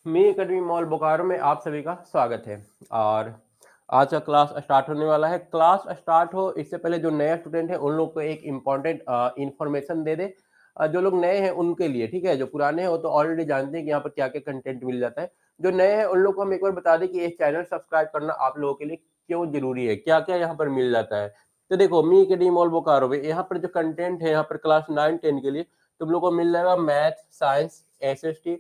मी academy mall Bokaro में आप सभी का स्वागत है। और आज का क्लास स्टार्ट होने वाला है। क्लास स्टार्ट हो इससे पहले जो नया स्टूडेंट है उन लोग को एक इम्पॉर्टेंट इंफॉर्मेशन दे दे। जो लोग नए हैं उनके लिए, ठीक है। जो पुराने हैं वो तो ऑलरेडी जानते हैं कि यहाँ पर क्या क्या कंटेंट मिल जाता है। जो नए हैं उन लोग को हम एक बार बता दें कि ये चैनल सब्सक्राइब करना आप लोगों के लिए क्यों जरूरी है, क्या क्या यहाँ पर मिल जाता है। तो देखो, मी एकेडमी मॉल बोकारो में यहाँ पर जो कंटेंट है, यहाँ पर क्लास 9-10 के लिए तुम लोग को मिल जाएगा math, science, SST।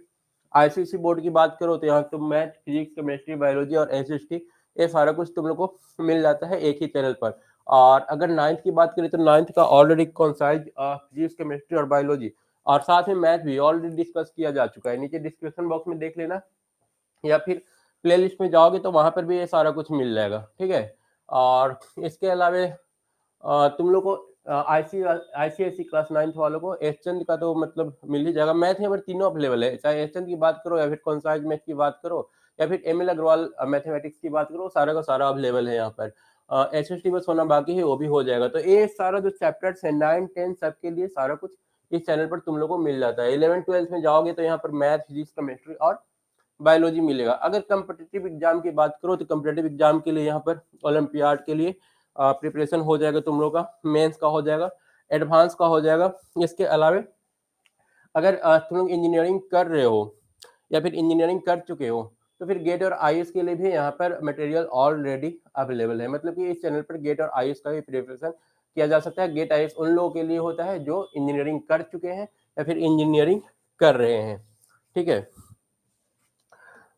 ICSE board की बात करो तो यहाँ तुम मैथ, फिजिक्स, केमिस्ट्री, बायोलॉजी और एसएसटी ये सारा कुछ तुम लोग को मिल जाता है एक ही चैनल पर। और अगर नाइन्थ की बात करें तो नाइन्थ का ऑलरेडी कॉन्साइज फिजिक्स, केमिस्ट्री और बायोलॉजी और साथ में मैथ भी ऑलरेडी डिस्कस किया जा चुका है। नीचे डिस्क्रिप्शन बॉक्स में देख लेना या फिर प्लेलिस्ट में जाओगे तो वहां पर भी ये सारा कुछ मिल जाएगा, ठीक है। और इसके अलावा तुम लोग को आईसीएसई क्लास 9th वालों को एसचंद का तो मतलब मिल ही जाएगा। मैथ यहाँ पर तीनों अवेलेबल है, चाहे एसचंद की बात करो या फिर कॉन्साइज मैथ की बात करो या फिर एमएल अग्रवाल मैथमेटिक्स की बात करो, सारा का सारा अवेलेबल है यहाँ पर। एसएसटी बस होना बाकी है, वो भी हो जाएगा। तो ये सारा जो चैप्टर्स है 9-10 सबके लिए सारा कुछ इस चैनल पर तुम लोग को मिल जाता है। 11-12 में जाओगे तो यहाँ पर मैथ, फिजिक्स, केमिस्ट्री और बायोलॉजी मिलेगा। अगर कम्पिटिटिव एग्जाम की बात करो तो कम्पिटिटिव एग्जाम के लिए यहाँ पर ओलंपियाड के लिए प्रिपरेशन हो जाएगा तुम लोग का, मेंस का हो जाएगा, एडवांस का हो जाएगा। इसके अलावा अगर तुम लोग इंजीनियरिंग कर रहे हो या फिर इंजीनियरिंग कर चुके हो तो फिर गेट और आईएएस के लिए भी यहाँ पर मटेरियल ऑलरेडी अवेलेबल है। मतलब कि इस चैनल पर गेट और आईएएस का भी प्रिपरेशन किया जा सकता है। गेट आईएएस उन लोगों के लिए होता है जो इंजीनियरिंग कर चुके हैं या फिर इंजीनियरिंग कर रहे हैं, ठीक है।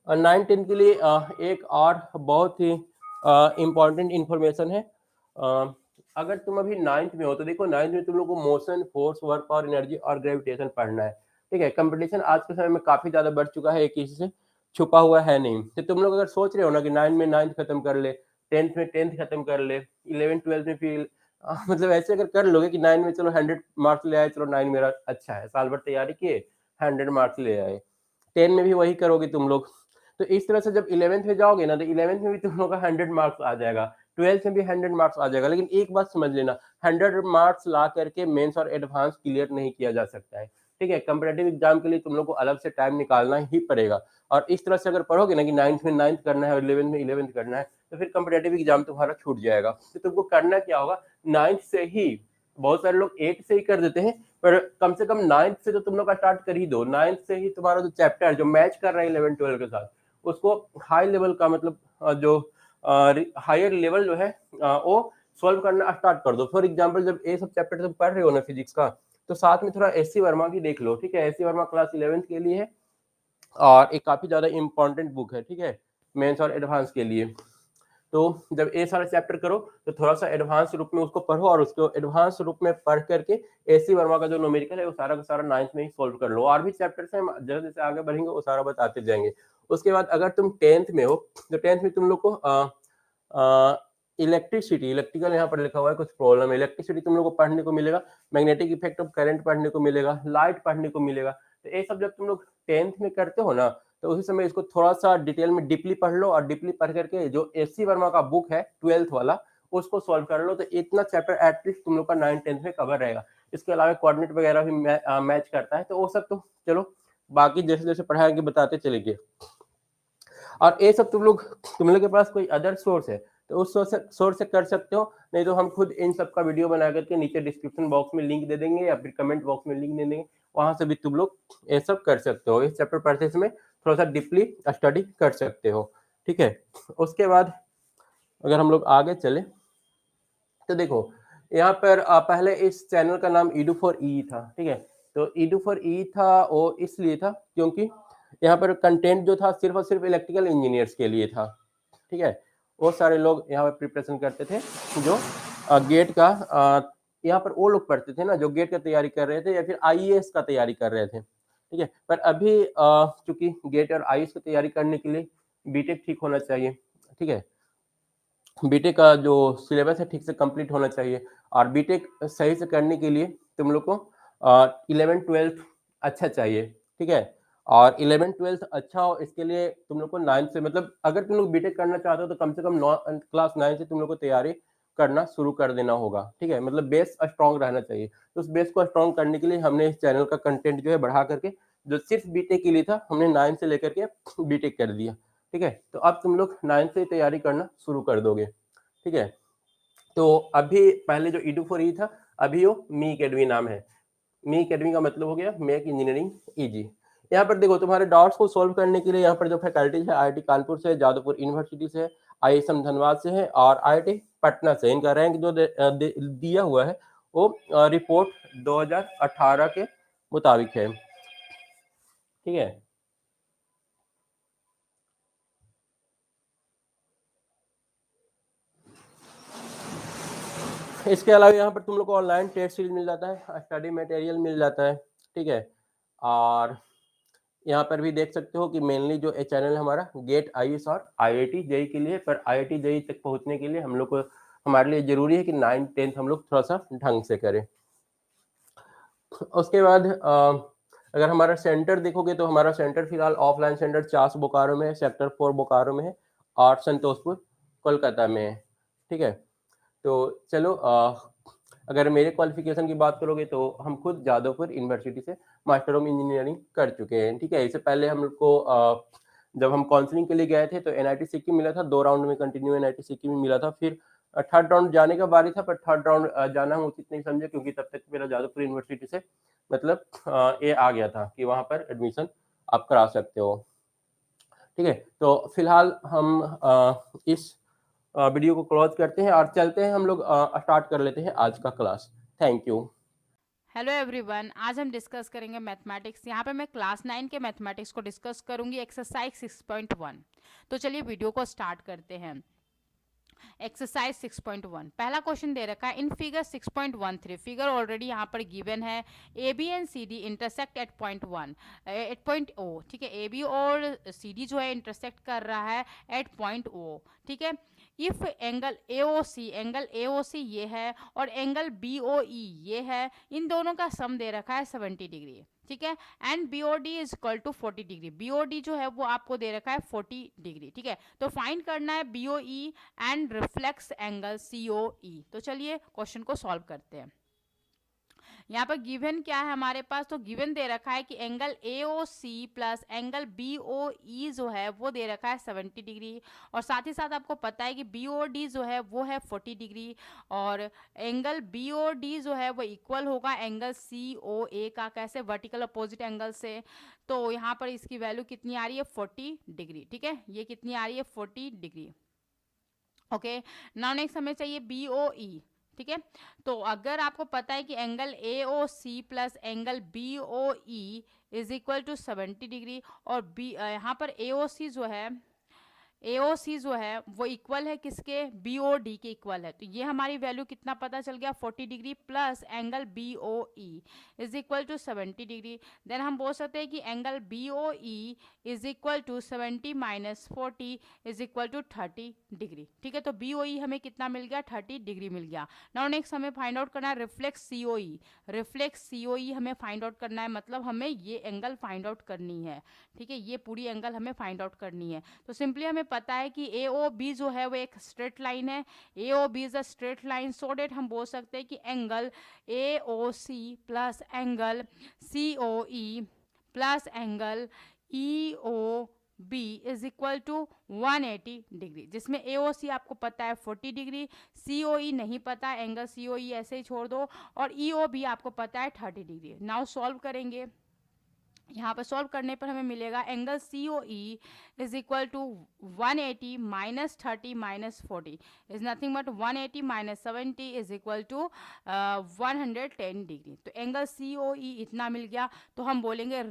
9-10 के लिए एक और बहुत ही इम्पॉर्टेंट इंफॉर्मेशन है। अगर तुम अभी 9th में हो तो देखो, 9th में तुम लोग को मोशन, फोर्स, वर्क और एनर्जी और ग्रेविटेशन पढ़ना है, ठीक है। कंपटीशन आज के समय में काफी ज्यादा बढ़ चुका है, किसी से छुपा हुआ है नहीं। तो तुम लोग अगर सोच रहे हो ना कि 9 में 9th खत्म कर ले, 10th में 10th खत्म कर ले, 11-12 में फिर मतलब ऐसे अगर कर लोगे कि 9 में चलो 100 मार्क्स ले आए, चलो 9 मेरा अच्छा है, साल भर तैयारी किए 100 मार्क्स ले आए, 10 में भी वही करोगे तुम लोग। तो इस तरह से जब 11th में जाओगे ना तो 11th में भी तुम लोग का 100 मार्क्स आ जाएगा, 12th में भी 100 मार्क्स आ जाएगा। लेकिन एक बात समझ लेना, 100 मार्क्स ला करके मेंस और एडवांस क्लियर नहीं किया जा सकता है, ठीक है। कंपटीटिव एग्जाम के लिए तुम लोग को अलग से टाइम निकालना ही पड़ेगा। और इस तरह से अगर पढ़ोगे ना कि 9th में 9th करना है और 11th में 11th करना है तो फिर कंपटीटिव एग्जाम तुम्हारा छूट जाएगा। तो तुमको करना क्या होगा, 9th से ही, बहुत सारे लोग 8 से ही कर देते हैं, पर कम से कम 9th से तो तुम लोग का स्टार्ट कर ही दो। 9th से ही तुम्हारा जो चैप्टर जो मैच कर रहा है 11-12 के साथ उसको हाई लेवल का मतलब जो हायर लेवल जो है वो सॉल्व करना स्टार्ट कर दो। फॉर एग्जांपल जब ये सब चैप्टर तुम पढ़ रहे हो ना फिजिक्स का, तो साथ में थोड़ा एससी वर्मा भी देख लो, ठीक है। एससी वर्मा क्लास 11th के लिए है और एक काफी ज्यादा इंपॉर्टेंट बुक है, ठीक है, मेंस और एडवांस के लिए। तो जब ये सारा चैप्टर करो तो थोड़ा सा एडवांस रूप में उसको पढ़ो और उसको एडवांस रूप में पढ़ करके एसी वर्मा का जो न्यूमेरिकल है वो सारा का सारा 9th में ही सोल्व कर लो। और भी चैप्टर्स हैं, जैसे जैसे आगे बढ़ेंगे वो सारा बताते जाएंगे। उसके बाद अगर तुम 10th में हो तो 10th में तुम लोग को इलेक्ट्रिसिटी, इलेक्ट्रिकल यहाँ पर लिखा हुआ है, कुछ प्रॉब्लम है, इलेक्ट्रिसिटी तुम लोग को पढ़ने को मिलेगा, मैग्नेटिक इफेक्ट ऑफ करंट पढ़ने को मिलेगा, लाइट पढ़ने को मिलेगा। तो ये सब जब तुम लोग 10th में करते हो ना तो उसी समय इसको थोड़ा सा डिटेल में डीपली पढ़ लो और डीपली पढ़ करके जो एससी वर्मा का बुक है 12th वाला उसको सॉल्व कर लो। तो इतना चैप्टर एटलीस्ट तुम लोग का 9-10 में कवर रहेगा। इसके अलावा कोऑर्डिनेट वगैरह भी मैच करता है, तो वो सब तो चलो बाकी जैसे जैसे पढ़ाएंगे बताते चलेंगे। और ये सब तुम लोग के पास कोई अदर सोर्स है तो उस सोर्स से कर सकते हो, नहीं तो हम खुद इन सब का वीडियो बना करके नीचे डिस्क्रिप्शन बॉक्स में लिंक दे देंगे या फिर कमेंट बॉक्स में लिंक दे देंगे, वहां से भी तुम लोग ये सब कर सकते हो। इस चैप्टर पढ़ते समय थोड़ा सा डीपली स्टडी कर सकते हो, ठीक है। उसके बाद अगर हम लोग आगे चले तो देखो यहाँ पर पहले इस चैनल का नाम ईडू फॉर ई था, ठीक है। तो ईडू फॉर ई था वो इसलिए था क्योंकि यहाँ पर कंटेंट जो था सिर्फ और सिर्फ इलेक्ट्रिकल इंजीनियर्स के लिए था, ठीक है। वो सारे लोग यहाँ पर प्रिपरेशन करते थे जो गेट का यहाँ पर वो लोग पढ़ते थे ना जो गेट का तैयारी कर रहे थे या फिर आईएएस का तैयारी कर रहे थे, ठीक है। पर अभी चूंकि गेट और आईएएस की तैयारी करने के लिए बीटेक ठीक होना चाहिए, ठीक है। बीटेक का जो सिलेबस है ठीक से कंप्लीट होना चाहिए और बीटेक सही से करने के लिए तुम लोग को 11-12 अच्छा चाहिए, ठीक है। और 11-12 अच्छा हो इसके लिए तुम लोग को 9 से, मतलब अगर तुम लोग बीटेक करना चाहते हो तो कम से कम क्लास 9 से तुम लोग को तैयारी करना शुरू कर देना होगा, ठीक है। मतलब बेस स्ट्रॉन्ग रहना चाहिए। तो उस बेस को स्ट्रॉन्ग करने के लिए हमने इस चैनल का कंटेंट जो है बढ़ा करके जो सिर्फ बीटेक के लिए था, हमने 9 से लेकर के बीटेक कर दिया, ठीक है। तो अब तुम लोग 9 से तैयारी करना शुरू कर दोगे, ठीक है। तो अभी पहले जो edu for E था, अभी वो मी अकेडमी नाम है। मी अकेडमी का मतलब हो गया मेक इंजीनियरिंग इजी। यहाँ पर देखो तुम्हारे डाउट्स को सॉल्व करने के लिए यहाँ पर जो फैकल्टीज है आईआईटी कानपुर से, जादवपुर यूनिवर्सिटी से, आईएसएम धनबाद से है और आईआईटी पटना से। इनका रैंक जो दिया हुआ है वो रिपोर्ट 2018 के मुताबिक है, ठीक है। इसके अलावा यहाँ पर तुम लोग को ऑनलाइन टेस्ट सीरीज मिल जाता है, स्टडी मटेरियल मिल जाता है, ठीक है। और यहाँ पर भी देख सकते हो कि मेनली जो चैनल हमारा गेट आईएएस और आईआईटी जेई के लिए, पर आईआईटी जेई तक पहुँचने के लिए हम लोग को, हमारे लिए जरूरी है कि 9th 10th हम लोग थोड़ा सा ढंग से करें। उसके बाद अगर हमारा सेंटर देखोगे तो हमारा सेंटर फिलहाल ऑफलाइन सेंटर चास बोकारो में है, सेक्टर 4 बोकारो में है और संतोषपुर कोलकाता में है, ठीक है। तो चलो अगर मेरे क्वालिफिकेशन की बात करोगे तो हम खुद जादवपुर यूनिवर्सिटी से मास्टर ऑफ इंजीनियरिंग कर चुके हैं, ठीक है। इससे पहले हम लोग को जब हम काउंसलिंग के लिए गए थे तो एनआईटी सिक्किम मिला था, 2 राउंड में कंटिन्यू एनआईटी सिक्किम में मिला था। फिर थर्ड राउंड जाने का बारी था, पर थर्ड राउंड जाना हम उचित नहीं समझे क्योंकि तब तक मेरा जादवपुर यूनिवर्सिटी से मतलब ये आ गया था कि वहाँ पर एडमिशन आप करा सकते हो, ठीक है। तो फिलहाल हम इस वीडियो को क्लोज करते हैं और चलते हैं हम लोग स्टार्ट कर लेते हैं आज का class. Thank you. Hello everyone, आज हम डिस्कस करेंगे मैथमेटिक्स। यहाँ पे मैं क्लास 9 के मैथमेटिक्स को डिस्कस करूंगी, एक्सरसाइज 6.1। तो चलिए वीडियो को स्टार्ट करते हैं। एक्सरसाइज 6.1 पहला क्वेश्चन दे रखा है इन फिगर 6.13। फिगर ऑलरेडी यहाँ पर गिवन है। A B and C D intersect at point 1 at point O, ठीक है। ए बी और सी डी जो है इंटरसेक्ट कर रहा है एट पॉइंट ओ, ठीक है। इफ एंगल ए ओ सी ये है और एंगल बी ओ ई ये है, इन दोनों का सम दे रखा है 70 डिग्री, ठीक है। And BOD is equal to 40 degree. BOD जो है वो आपको दे रखा है 40 डिग्री, ठीक है। तो फाइंड करना है BOE and reflex angle COE. तो चलिए क्वेश्चन को सॉल्व करते हैं। यहाँ पर गिवन क्या है हमारे पास, तो गिवन दे रखा है कि angle A O C plus angle B O E जो है वो दे रखा है 70 डिग्री, और साथ ही साथ आपको पता है कि बी ओ डी जो है वो है 40 डिग्री, और एंगल बी ओ डी जो है वो इक्वल होगा एंगल सी ओ ए का। कैसे? वर्टिकल अपोजिट एंगल से। तो यहाँ पर इसकी वैल्यू कितनी आ रही है? 40 डिग्री, ठीक है। ये कितनी आ रही है? 40 डिग्री। ओके, नाउ नेक्स्ट हमें चाहिए बी ओ ई, ठीक है। तो अगर आपको पता है कि angle A O C plus angle B O E is equal to 70 degree, और बी यहाँ पर ए ओ सी जो है वो इक्वल है किसके? बी ओ डी के इक्वल है। तो ये हमारी वैल्यू कितना पता चल गया? 40 degree plus angle B O E is equal to 70 degree. Then हम बोल सकते हैं कि angle B O E is equal to 70 minus 40 is equal to 30 degree, ठीक है। तो बी ओ ई हमें कितना मिल गया? 30 डिग्री मिल गया। नाउ नेक्स्ट हमें फाइंड आउट करना है रिफ्लेक्स सी ओ ई। रिफ्लेक्स सी ओ ई हमें फाइंड आउट करना है, मतलब हमें ये एंगल फाइंड आउट करनी है, ठीक है। ये पूरी एंगल हमें फाइंड आउट करनी है। तो सिंपली हमें पता है कि ए ओ बी जो है वो एक स्ट्रेट लाइन है। A O B is a straight line, so that हम बोल सकते हैं कि angle A O C plus angle C O E plus angle E O B is equal to 180 degree, जिसमें ए ओ सी आपको पता है 40 डिग्री, सी ओ ई नहीं पता, एंगल सी ओ ई ऐसे ही छोड़ दो, और ई ओ बी आपको पता है 30 डिग्री। नाउ सॉल्व करेंगे। यहाँ पर सॉल्व करने पर हमें मिलेगा angle C O E is equal to 180 minus 30 minus 40 is nothing but 180 minus 70 is equal to 110 degree. तो एंगल सी ओ ई इतना मिल गया। तो हम बोलेंगे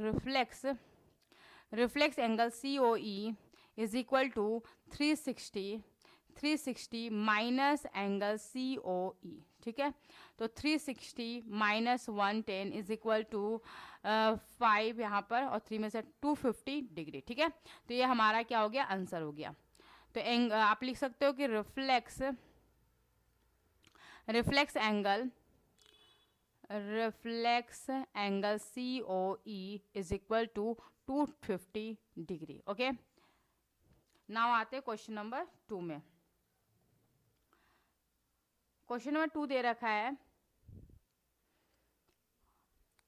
reflex angle C O E is equal to 360 minus angle C O E, ठीक है। तो 360 माइनस 110 इज इक्वल टू 5 यहाँ पर, और 3 में से 250 डिग्री, ठीक है। तो ये हमारा क्या हो गया? आंसर हो गया। तो आप लिख सकते हो कि reflex angle C O E is equal to 250 degree. Okay, now आते क्वेश्चन नंबर 2 में। क्वेश्चन नंबर 2 दे रखा है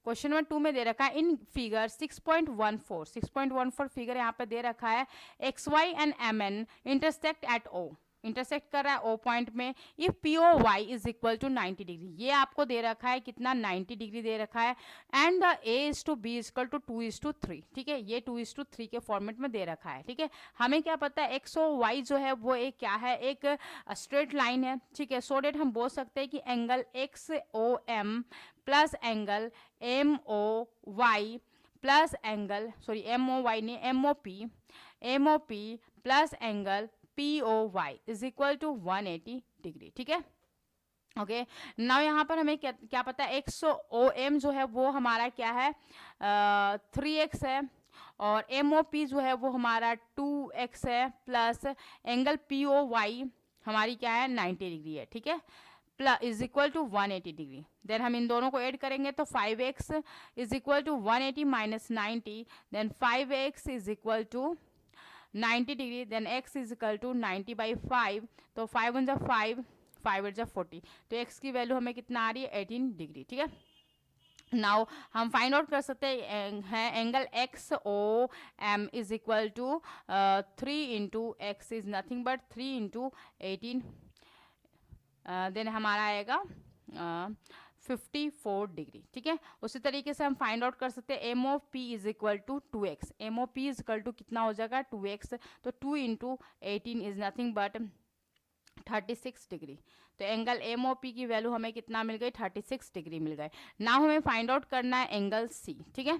क्वेश्चन नंबर 2 में दे रखा है इन फिगर 6.14 फिगर यहाँ पे दे रखा है XY and MN intersect at O, intersect कर रहा है O पॉइंट में। If POY is equal to 90 degree, ये आपको दे रखा है कितना 90 डिग्री दे रखा है, and the A is to B is equal to 2:3, ठीक है, ये 2:3 के फॉर्मेट में दे रखा है, ठीक है। हमें क्या पता है X और Y जो है वो एक क्या है, एक स्ट्रेट लाइन है, ठीक है। सो डेट हम बोल सकते हैं कि angle XOM plus angle MOY plus angle MOY नहीं MOP plus angle POY is equal to 180 degree, ठीक है। ओके, नाउ यहाँ पर हमें क्या पता है XOM जो है वो हमारा क्या है 3x है, और MOP जो है वो हमारा 2x है, प्लस एंगल POY हमारी क्या है 90 डिग्री है, ठीक है, plus is equal to 180 degree. Then हम इन दोनों को ऐड करेंगे तो 5x is equal to 180 minus 90, then 5x is equal to 90 degree, then x is equal to 90 by 5, तो 5 1 जा 5, 5 8 जा 40, तो x की वैल्यू हमें कितना आ रही है 18 डिग्री, ठीक है। नाउ हम फाइंड आउट कर सकते हैं angle XOM is equal to 3 into X is nothing but 3 into 18, then हमारा आएगा 54 डिग्री, ठीक है। उसी तरीके से हम फाइंड आउट कर सकते हैं MOP is equal to 2x, MOP is equal to कितना हो जाएगा 2x, तो 2 into 18 is nothing but 36 degree, तो एंगल MOP की वैल्यू हमें कितना मिल गई 36 डिग्री मिल गए। नाउ हमें फाइंड आउट करना है एंगल C, ठीक है।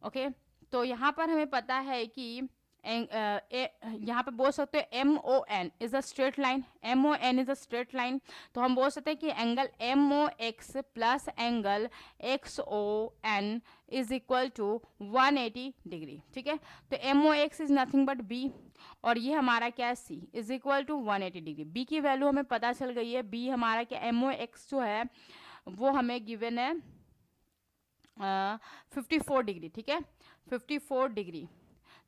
ओके, तो यहाँ पर हमें पता है कि यहाँ पे बोल सकते हैं MON is a straight line, MON is a straight line, तो हम बोल सकते हैं कि angle MOX plus angle XON is equal to 180 degree, ठीक है। तो MOX is nothing but B, और ये हमारा क्या है C is equal to 180 degree. B की वैल्यू हमें पता चल गई है, B हमारा क्या MOX जो है वो हमें गिवन है 54 डिग्री, ठीक है, 54 डिग्री।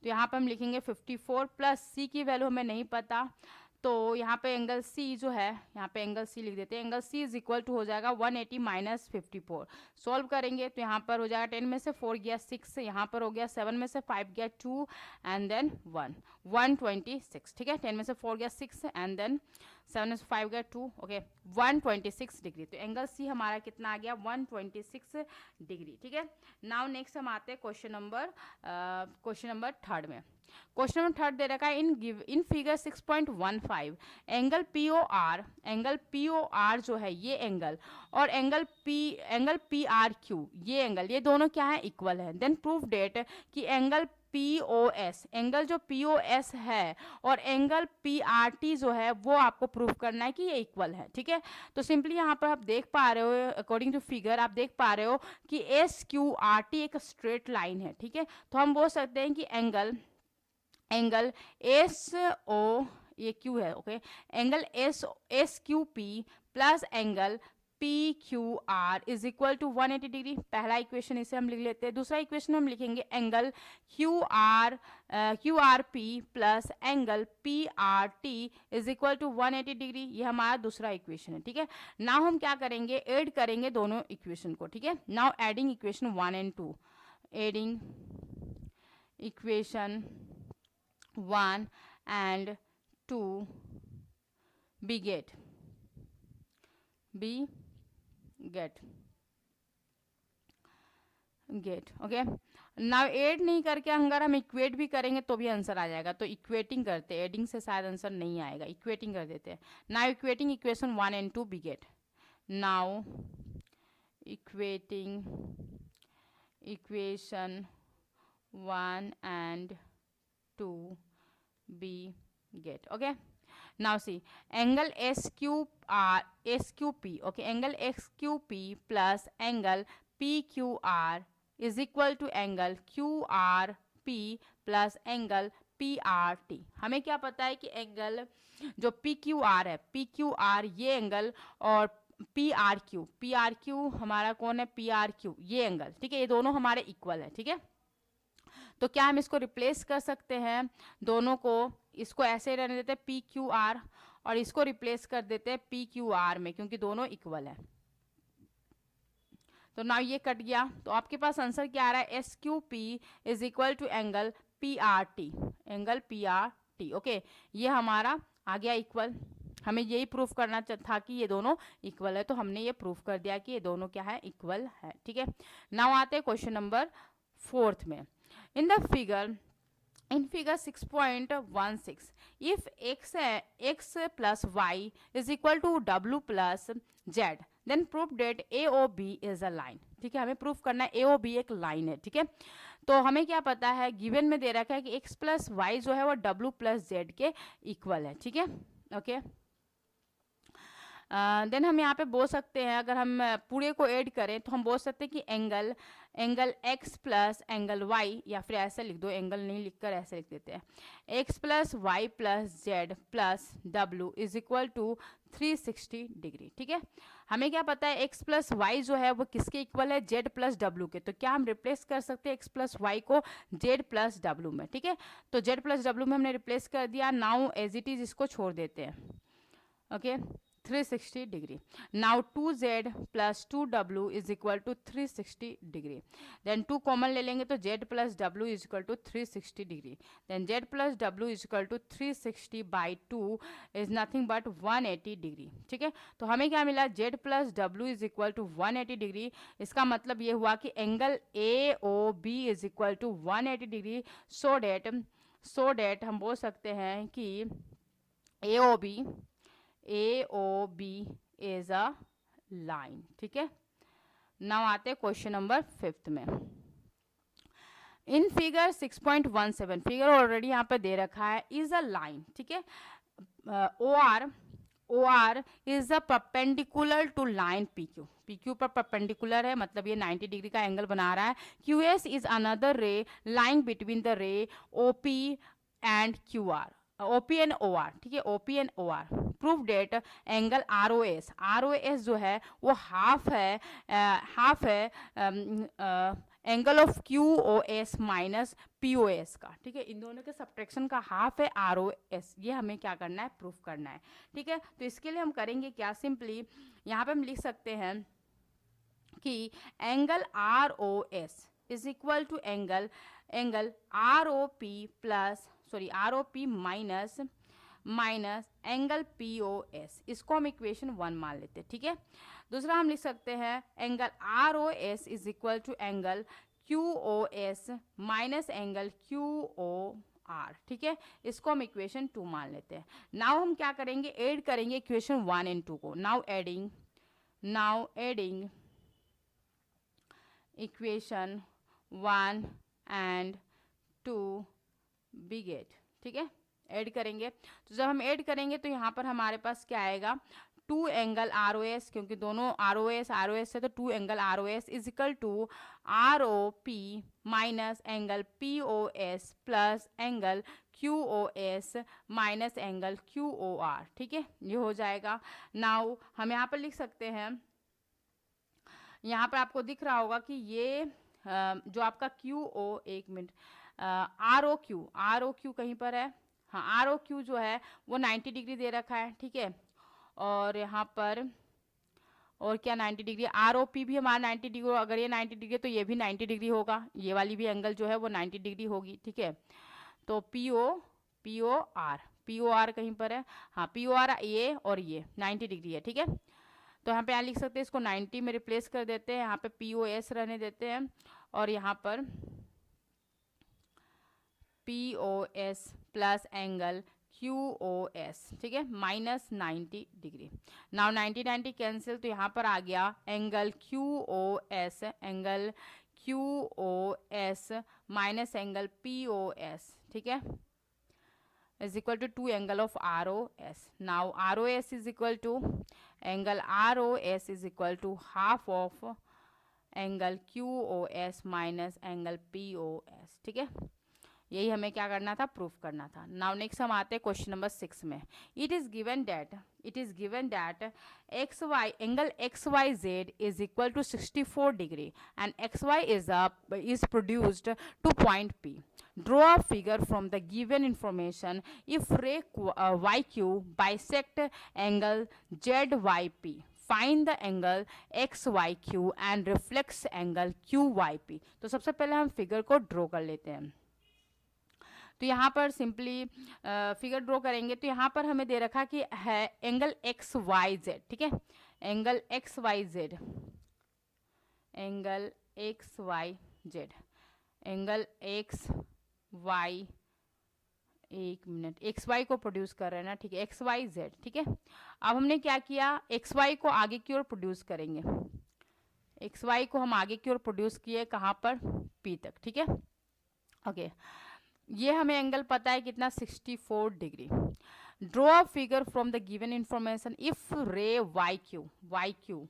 तो यहाँ पे हम लिखेंगे 54 प्लस C की वैल्यू हमें नहीं पता, तो यहाँ पे एंगल C जो है, यहाँ पे एंगल C लिख देते हैं, angle C is equal to हो जाएगा 180 माइनस 54। सॉल्व करेंगे तो यहाँ पर हो जाएगा 10 में से 4 गया 6, यहाँ पर हो गया 7 में से 5 गया 2 एंड देन 126, ठीक है। 10 में से 4 गया 6 एंड देन 7 में से 5 गया 2, ओके 126 डिग्री, तो एंगल C हमारा कितना आ गया 126 डिग्री, ठीक है। नाउ नेक्स्ट हम आते हैं क्वेश्चन नंबर 3 में। क्वेश्चन नंबर 3 दे रखा है इन फिगर 6.15 एंगल POR जो है ये एंगल, और एंगल PRQ ये एंगल, ये दोनों क्या है इक्वल है। देन प्रूफ डेट कि एंगल POS, एंगल जो POS है और एंगल PRT जो है वो आपको प्रूफ करना है कि ये इक्वल है, ठीक है। तो सिंपली यहाँ पर आप देख पा रहे हो, अकॉर्डिंग टू फिगर आप देख पा रहे हो कि SQRT एक स्ट्रेट लाइन है, ठीक है। तो हम बोल सकते हैं कि एंगल SO ये Q है, okay, angle SQP plus angle PQR is equal to 180 degree. पहला इक्वेशन इसे हम लिख लेते हैं। दूसरा इक्वेशन हम लिखेंगे angle QRP plus angle PRT is equal to 180 degree, ये हमारा दूसरा इक्वेशन है, ठीक है। नाउ हम क्या करेंगे, ऐड करेंगे दोनों इक्वेशन को, ठीक है। Now adding equation 1 and 2, adding equation 1 and 2 be get okay. Now add नहीं करके अगर हम इक्वेट भी करेंगे तो भी आंसर आ जाएगा, तो इक्वेटिंग करते हैं, एडिंग से शायद आंसर नहीं आएगा, इक्वेटिंग कर देते हैं। Now equating equation 1 and 2 be get, now equating equation 1 and 2 be get, okay. Now see angle SQP, okay, angle SQP plus angle PQR is equal to angle QRP plus angle PRT। हमें क्या पता है कि angle जो PQR है, PQR ये angle, और PRQ हमारा कौन है, PRQ ये एंगल, ठीक है, ये दोनों हमारे इक्वल है, ठीक है। तो क्या हम इसको रिप्लेस कर सकते हैं, दोनों को, इसको ऐसे रहने देते हैं PQR और इसको रिप्लेस कर देते हैं PQR में, क्योंकि दोनों इक्वल है। तो नाउ ये कट गया, तो आपके पास आंसर क्या आ रहा है, S Q P is equal to angle P R T, angle P R T. Okay, ये हमारा आ गया इक्वल। हमें यही प्रूफ करना था कि ये दोनों इक्वल है, तो हमने ये प्रूफ कर दिया कि ये दोनों क्या है, इक्वल है। ठीक है, नाउ आते हैं क्वेश्चन नंबर 4 में। In the figure in figure 6.16 if x plus y is equal to w plus z then prove that AOB is a line। ठीक है, हमें प्रूफ करना है AOB एक लाइन है। ठीक है, तो हमें क्या पता है, गिवन में दे रखा है कि x प्लस वाई जो है वो w प्लस जेड के इक्वल है। ठीक है, ओके, देन हम यहाँ पे बोल सकते हैं, अगर हम पूरे को ऐड करें तो हम बोल सकते हैं कि angle x plus angle y, या फिर ऐसे लिख दो, एंगल नहीं लिखकर ऐसे लिख देते हैं, x plus Y plus Z plus w is equal to 360 degree. ठीक है, हमें क्या पता है x प्लस वाई जो है वो किसके इक्वल है, z प्लस w के, तो क्या हम रिप्लेस कर सकते हैं x प्लस वाई को z प्लस w में। ठीक है, तो z प्लस w में हमने रिप्लेस कर दिया। नाउ एज इट इज इसको छोड़ देते हैं। Okay, 360 degree. Now 2z plus 2w is equal to 360 degree. Then 2 common ले लेंगे तो z plus w is equal to 360 degree. Then z plus w is equal to 360 by 2 is nothing but 180 degree. ठीक है, तो हमें क्या मिला, z plus w is equal to 180 degree. इसका मतलब ये हुआ कि angle AOB is equal to 180 degree. So that हम बोल सकते हैं कि AOB इज अ लाइन। ठीक है, नाउ आते हैं क्वेश्चन नंबर 5 में। इन फिगर 6.17 फिगर ऑलरेडी यहाँ पे दे रखा है, इज अ लाइन। ठीक है, OR is a perpendicular to line PQ। PQ पर परपेंडिकुलर है, मतलब ये 90 डिग्री का एंगल बना रहा है। QS is another ray line between the ray OP and QR, OP and OR। ठीक है, OP and OR। Proof that angle ROS जो है वो हाफ है angle of QOS minus POS का। ठीक है, इन दोनों के सब्ट्रैक्शन का हाफ है ROS। ये हमें क्या करना है, प्रूफ करना है। ठीक है, तो इसके लिए हम करेंगे क्या, सिंपली यहाँ पे हम लिख सकते हैं कि angle ROS is equal to angle ROP minus angle POS। इसको हम इक्वेशन 1 मान लेते हैं। ठीक है, दूसरा हम लिख सकते हैं angle ROS is equal to angle QOS minus angle QOR। ठीक है, इसको हम इक्वेशन 2 मान लेते हैं। नाउ हम क्या करेंगे, ऐड करेंगे इक्वेशन 1 एंड 2 को। Now adding equation 1 and 2 we get. ठीक है, ऐड करेंगे, तो जब हम ऐड करेंगे तो यहाँ पर हमारे पास क्या आएगा, 2 एंगल ROS, क्योंकि दोनों ROS है तो 2 angle ROS is equal to ROP minus angle POS plus angle QOS minus angle QOR। ठीक है, ये हो जाएगा। नाउ हम यहाँ पर लिख सकते हैं, यहाँ पर आपको दिख रहा होगा कि ये जो आपका एक मिनट, ROQ कहीं पर है, हाँ, ROQ जो है वो 90 डिग्री दे रखा है। ठीक है, और यहाँ पर और क्या 90 डिग्री, ROP भी हमारा 90 डिग्री, अगर ये 90 डिग्री तो ये भी 90 डिग्री होगा, ये वाली भी एंगल जो है वो 90 डिग्री होगी। ठीक है, तो POR कहीं पर है, हाँ, POR ये और ये 90 डिग्री है। ठीक है, तो यहाँ पे यहाँ लिख सकते हैं, इसको 90 में रिप्लेस कर देते हैं, यहाँ पे POS रहने देते हैं और यहाँ पर POS प्लस एंगल QOS। ठीक है, माइनस 90 डिग्री। नाउ 90 कैंसिल, तो यहाँ पर आ गया angle QOS minus angle POS। ठीक है, is equal to 2 angle of ROS. Now ROS is equal to half of angle QOS minus angle POS। ठीक है, यही हमें क्या करना था, प्रूफ करना था। नाउ नेक्स्ट हम आते हैं क्वेश्चन नंबर 6 में। It is given that angle XYZ is equal to 64 degree and XY is produced to point P. Draw a figure from the given information if ray YQ bisect angle ZYP find the angle X Y Q and reflex angle Q Y P. तो सबसे पहले हम figure को draw कर लेते हैं। तो यहाँ पर सिंपली फिगर ड्रॉ करेंगे तो यहाँ पर हमें दे रखा कि है एंगल एक्स वाई जेड, ठीक है, angle X Y Z, angle X Y Z, angle X Y, एक मिनट, एक्स वाई को प्रोड्यूस कर रहे हैं ना, ठीक है, एक्स वाई जेड, ठीक है। अब हमने क्या किया, एक्स वाई को आगे की ओर प्रोड्यूस करेंगे, एक्स वाई को हम आगे की ओर प्रोड्यूस किए कहाँ पर, पी तक, ठीक है, ओके। ये हमें एंगल पता है कितना, 64 degree. Draw a figure from the given information if ray Y Q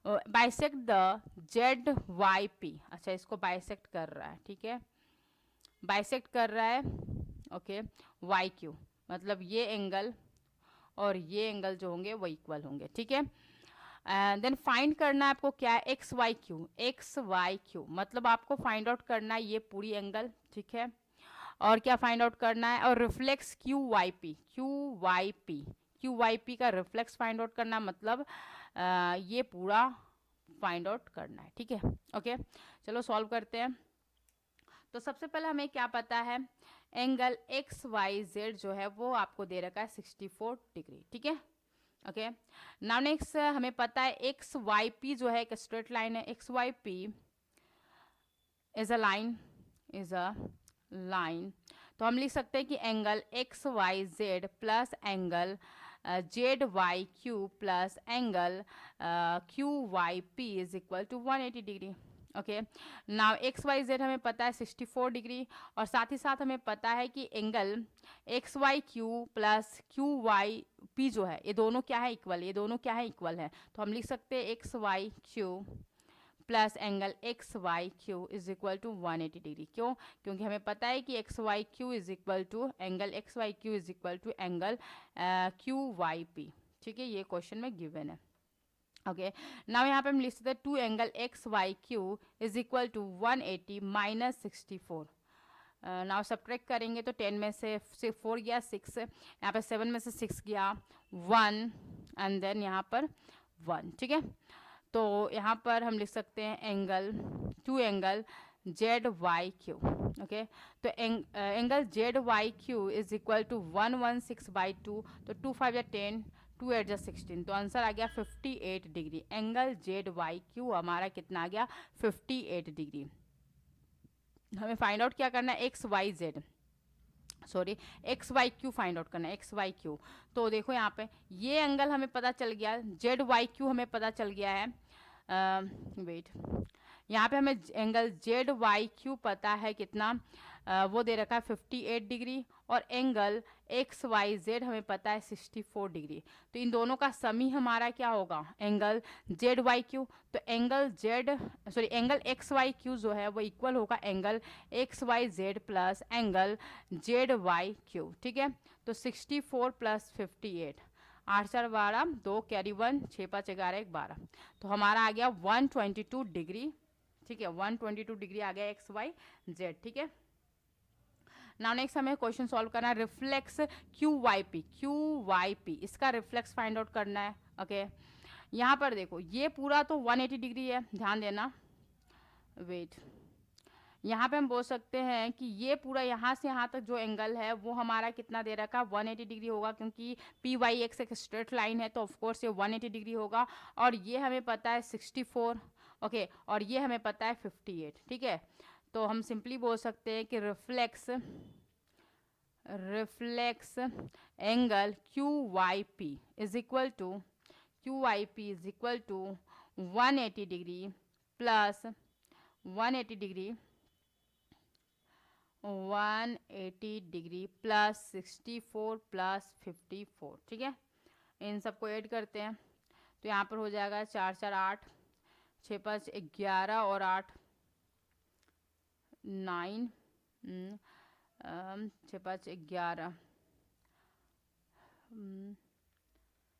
bisect the Z Y P. अच्छा, इसको बाइसेक्ट कर रहा है, ठीक है, बाइसेक्ट कर रहा है, ओके, वाई क्यू, मतलब ये एंगल और ये एंगल जो होंगे वो इक्वल होंगे, ठीक है। देन फाइंड करना है आपको क्या है, एक्स वाई क्यू, मतलब आपको फाइंड आउट करना है ये पूरी एंगल, ठीक है, और क्या फाइंड आउट करना है, और रिफ्लेक्स क्यू वाई पी का रिफ्लेक्स फाइंड आउट करना, मतलब ये पूरा फाइंड आउट करना है, ठीक है, ओके। चलो सॉल्व करते हैं। तो सबसे पहले हमें क्या पता है, एंगल एक्स वाई जेड जो है वो आपको दे रखा है 64 डिग्री, ठीक है, ओके। नाउ नेक्स्ट हमें पता है एक्स वाई पी जो है एक स्ट्रेट लाइन है, X Y P is a line, तो हम लिख सकते हैं कि angle X Y Z plus angle Z Y Q plus angle Q Y P is equal to 180 degree, okay. Now X Y Z हमें पता है 64 डिग्री, और साथ ही साथ हमें पता है कि angle X Y Q plus Q Y P जो है ये दोनों क्या है, इक्वल, ये दोनों क्या है, इक्वल है। तो हम लिख सकते हैं X Y Q plus angle X Y Q is equal to 180 degree. क्यों, क्योंकि हमें पता है कि X Y Q is equal to angle X Y Q is equal to angle Q Y P, ठीक है, ये क्वेश्चन में गिवन है, ओके। नाउ यहाँ पे हम लिख सकते हैं two angle X Y Q is equal to 180 minus 64। Now subtract करेंगे तो 10 में से 4 गया 6, यहाँ पे 7 में से 6 गया 1 एंड देन यहाँ पर 1, ठीक है। तो यहाँ पर हम लिख सकते हैं angle two angle Z Y Q, okay. तो angle Z Y Q is equal to 116/2, तो 2 5 या 10, 2 8 जा 16, तो आंसर आ गया 58 degree. Angle Z Y Q हमारा कितना आ गया, 58 डिग्री। हमें फाइंड आउट क्या करना है, X Y Z, sorry X Y Q find out करना है, एक्स वाई क्यू। तो देखो यहाँ पे ये एंगल हमें पता चल गया, जेड वाई क्यू हमें पता चल गया है, वेट, यहाँ पे हमें एंगल जेड वाई क्यू पता है कितना, वो दे रखा है 58 डिग्री, और एंगल एक्स वाई जेड हमें पता है 64 डिग्री। तो इन दोनों का सम ही हमारा क्या होगा, एंगल जेड वाई क्यू। तो एंगल एक्स वाई क्यू जो है वो इक्वल होगा angle X Y Z plus angle Z Y Q, ठीक है। तो 64 प्लस 58, 8 4 12, 2 कैरी 1, 6 5 11 1 12, तो हमारा आ गया 122 डिग्री, ठीक है, 122 डिग्री आ गया एक्स वाई जेड, ठीक है। नाउ नेक्स्ट हमें क्वेश्चन सॉल्व करना है, रिफ्लेक्स क्यू वाई पी, इसका रिफ्लेक्स फाइंड आउट करना है, ओके। यहाँ पर देखो ये पूरा तो 180 डिग्री है, ध्यान देना, वेट, यहाँ पे हम बोल सकते हैं कि ये पूरा यहाँ से यहाँ तक जो एंगल है वो हमारा कितना दे रखा है, 180 डिग्री होगा, क्योंकि पी वाई एक्स एक स्ट्रेट लाइन है, तो ऑफकोर्स ये 180 डिग्री होगा। और ये हमें पता है 64, ओके, और ये हमें पता है 58, ठीक है। तो हम सिंपली बोल सकते हैं कि reflex angle Q Y P is equal to 180 degree plus 180 degree 180 degree plus 64 plus 54, ठीक है। इन सबको ऐड करते हैं तो यहाँ पर हो जाएगा 4 4 8, 6 5 11 और 8 9, 6 5 11,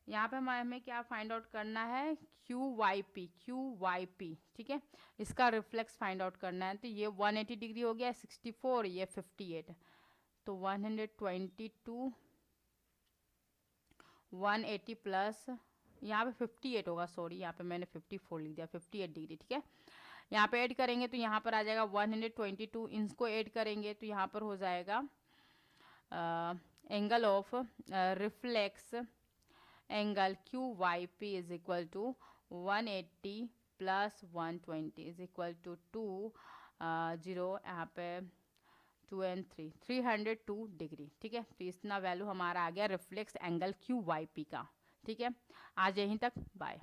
यहाँ पे हमें क्या फाइंड आउट करना है, क्यू वाई पी, ठीक है, इसका रिफ्लेक्स फाइंड आउट करना है। तो ये 180 डिग्री हो गया, 64, ये 58, तो 122, 180 प्लस यहाँ पे 58 होगा, सॉरी यहाँ पे मैंने 54 लिख दिया, 58 डिग्री, ठीक है। यहाँ पे ऐड करेंगे तो यहाँ पर आ जाएगा 122, इसको ऐड करेंगे तो यहाँ पर हो जाएगा angle of reflex angle QYP is equal to 180 plus 120 is equal to 0 यहाँ पे 2 and 3 302 डिग्री, ठीक है। तो इतना वैल्यू हमारा आ गया रिफ्लेक्स एंगल QYP का, ठीक है। आज यहीं तक, बाय।